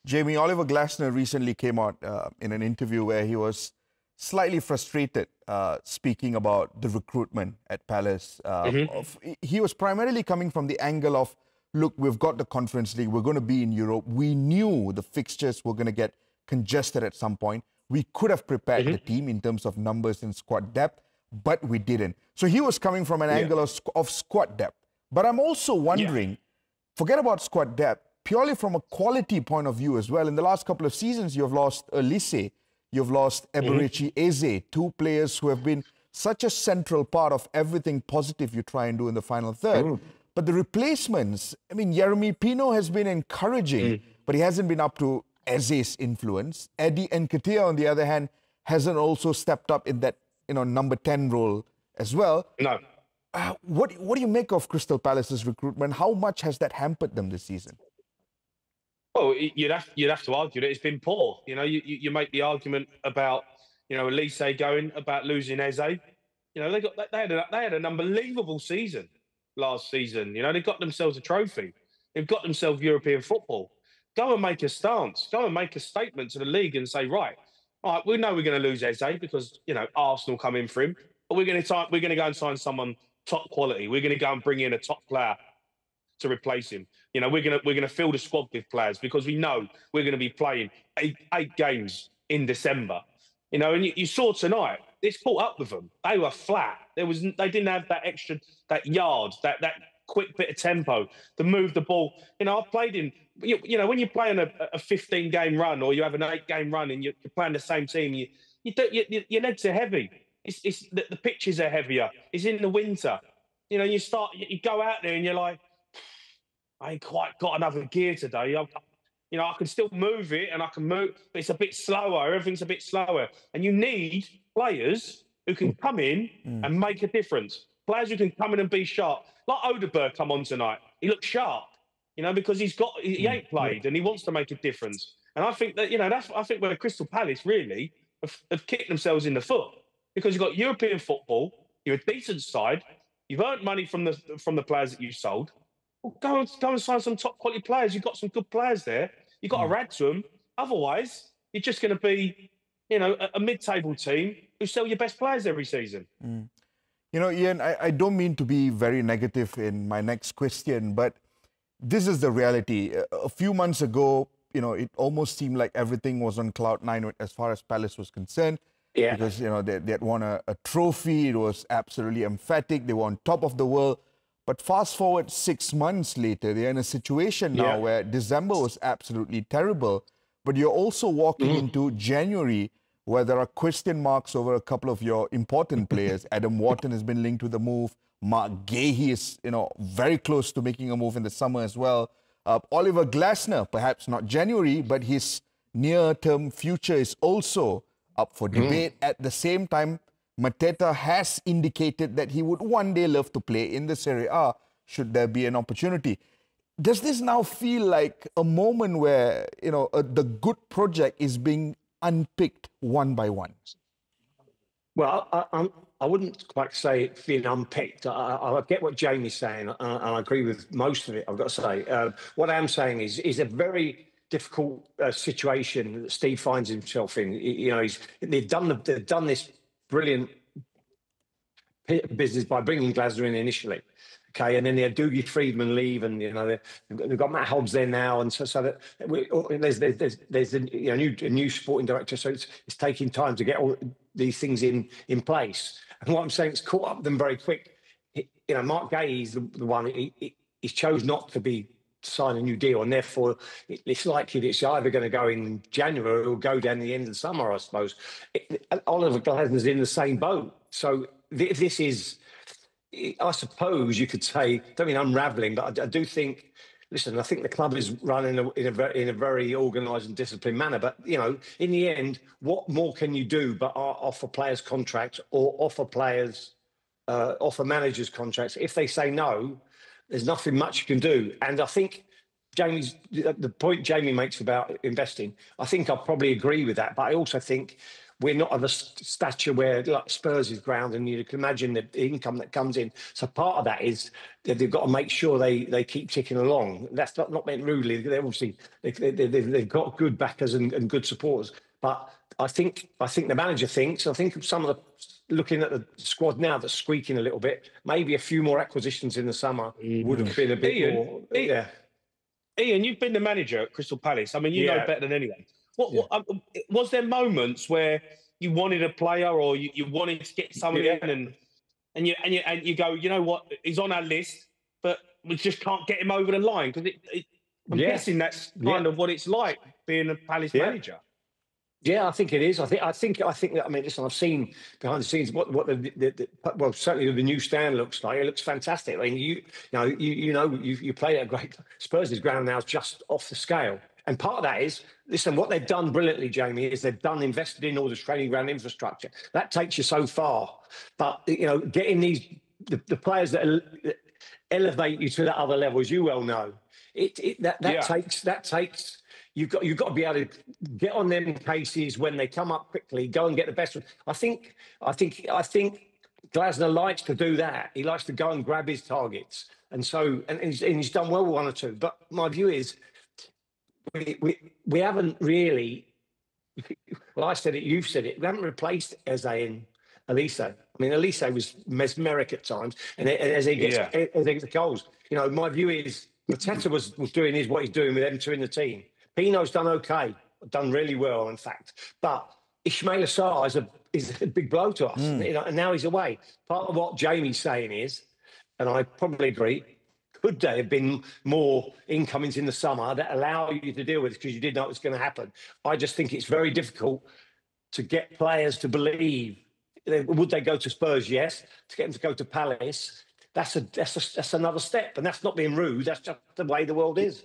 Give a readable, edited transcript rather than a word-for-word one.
Jamie, Oliver Glasner recently came out in an interview where he was slightly frustrated speaking about the recruitment at Palace. He was primarily coming from the angle of, look, we've got the Conference League, we're going to be in Europe. We knew the fixtures were going to get congested at some point. We could have prepared the team in terms of numbers and squad depth, but we didn't. So he was coming from an angle of squad depth. But I'm also wondering, forget about squad depth, purely from a quality point of view as well. In the last couple of seasons, you've lost Olise, you've lost Olise Eze, two players who have been such a central part of everything positive you try and do in the final third. But the replacements, I mean, Jeremy Pino has been encouraging, but he hasn't been up to Eze's influence. Eddie Nketiah, on the other hand, hasn't also stepped up in that, number 10 role as well. No. What do you make of Crystal Palace's recruitment? How much has that hampered them this season? Well, you'd have to argue that it's been poor. You make the argument about, Olise going, about losing Eze. They had an unbelievable season last season. They got themselves a trophy. They've got themselves European football. Go and make a stance. Go and make a statement to the league and say, right, we know we're going to lose Eze because Arsenal come in for him, but we're going to go and sign someone top quality. We're going to go and bring in a top player to replace him. We're gonna fill the squad with players because we know we're going to be playing eight games in December. And you saw tonight, it's caught up with them. They were flat. They didn't have that extra, that yard, that quick bit of tempo to move the ball. I've played in, when you're playing a 15-game run or you have an 8-game run and you're playing the same team, your legs are heavy. The pitches are heavier. It's in the winter. You go out there and you're like, I ain't quite got another gear today. I can still move it and I can move, but it's a bit slower. Everything's a bit slower. And you need players who can come in and make a difference. Players who can come in and be sharp. Like Odegaard come on tonight. He looked sharp, because he ain't played and he wants to make a difference. And I think that, I think where Crystal Palace really have kicked themselves in the foot because you've got European football, you're a decent side, you've earned money from the players that you've sold. Well, go and sign some top quality players. You've got some good players there. You've got to add to them. Otherwise, you're just going to be, a mid-table team who sell your best players every season. Ian, I don't mean to be very negative in my next question, but this is the reality. A few months ago, it almost seemed like everything was on cloud nine as far as Palace was concerned. Yeah. Because, they had won a trophy. It was absolutely emphatic. They were on top of the world. But fast forward 6 months later, they're in a situation now where December was absolutely terrible. But you're also walking into January where there are question marks over a couple of your important players. Adam Wharton has been linked with a move. Mark Gahey is, very close to making a move in the summer as well. Oliver Glasner, perhaps not January, but his near-term future is also up for debate. At the same time, Mateta has indicated that he would one day love to play in the Serie A should there be an opportunity. Does this now feel like a moment where, the good project is being unpicked one by one? Well, I wouldn't quite say it being unpicked. I get what Jamie's saying, and I agree with most of it, I've got to say. What I am saying is a very difficult situation that Steve finds himself in. They've done this brilliant business by bringing Glasner in initially, okay, and then they had Dougie Friedman leave, and they've got Matt Hobbs there now, and so that there's a new sporting director, so it's taking time to get all these things in place. And what I'm saying, it's caught up with them very quick. Mark Gahey is the one. He's chose not to sign a new deal, and therefore it's likely that it's either going to go in January or go down the end of the summer, I suppose. Oliver Glasner's in the same boat. So this is, I suppose you could say, don't mean unravelling, but I do think, listen, I think the club is run in a very organised and disciplined manner. But, in the end, what more can you do but offer players contracts or offer managers contracts? If they say no, there's nothing much you can do. And I think the point Jamie makes about investing, I think I probably agree with that. But I also think we're not of a stature where like Spurs is ground, and you can imagine the income that comes in. So part of that is that they've got to make sure they keep ticking along. That's not meant rudely. They obviously they've got good backers and good supporters. But I think the manager thinks. I think some of the looking at the squad now that's squeaking a little bit. Maybe a few more acquisitions in the summer would have been a bit more. Yeah. Ian, you've been the manager at Crystal Palace. I mean, you know better than anyone. Was there moments where you wanted a player, or you wanted to get somebody in, and you go, you know what, he's on our list, but we just can't get him over the line? Because I'm guessing that's kind of what it's like being a Palace manager. Yeah, I think it is. I think that. I mean, listen, I've seen behind the scenes what well, certainly the new stand looks like. It looks fantastic. I mean, you play at a great Spurs' ground now is just off the scale. And part of that is, listen, what they've done brilliantly, Jamie, is they've invested in all this training ground infrastructure. That takes you so far. But getting the players that elevate you to that other level, as you well know, that takes. You've got to be able to get on them cases when they come up quickly. Go and get the best one. I think Glasner likes to do that. He likes to go and grab his targets, and he's done well with one or two. But my view is, we haven't really. Well, I said it. You've said it. We haven't replaced Eze and Olise. I mean, Olise was mesmeric at times, and as he gets the goals, my view is Mateta was doing what he's doing with them two in the team. Pino's done okay, done really well, in fact. But Ismail Assar is a big blow to us, and now he's away. Part of what Jamie's saying is, and I probably agree, could there have been more incomings in the summer that allow you to deal with it because you didn't know it was going to happen? I just think it's very difficult to get players to believe. Would they go to Spurs? Yes. To get them to go to Palace, that's another step, and that's not being rude. That's just the way the world is.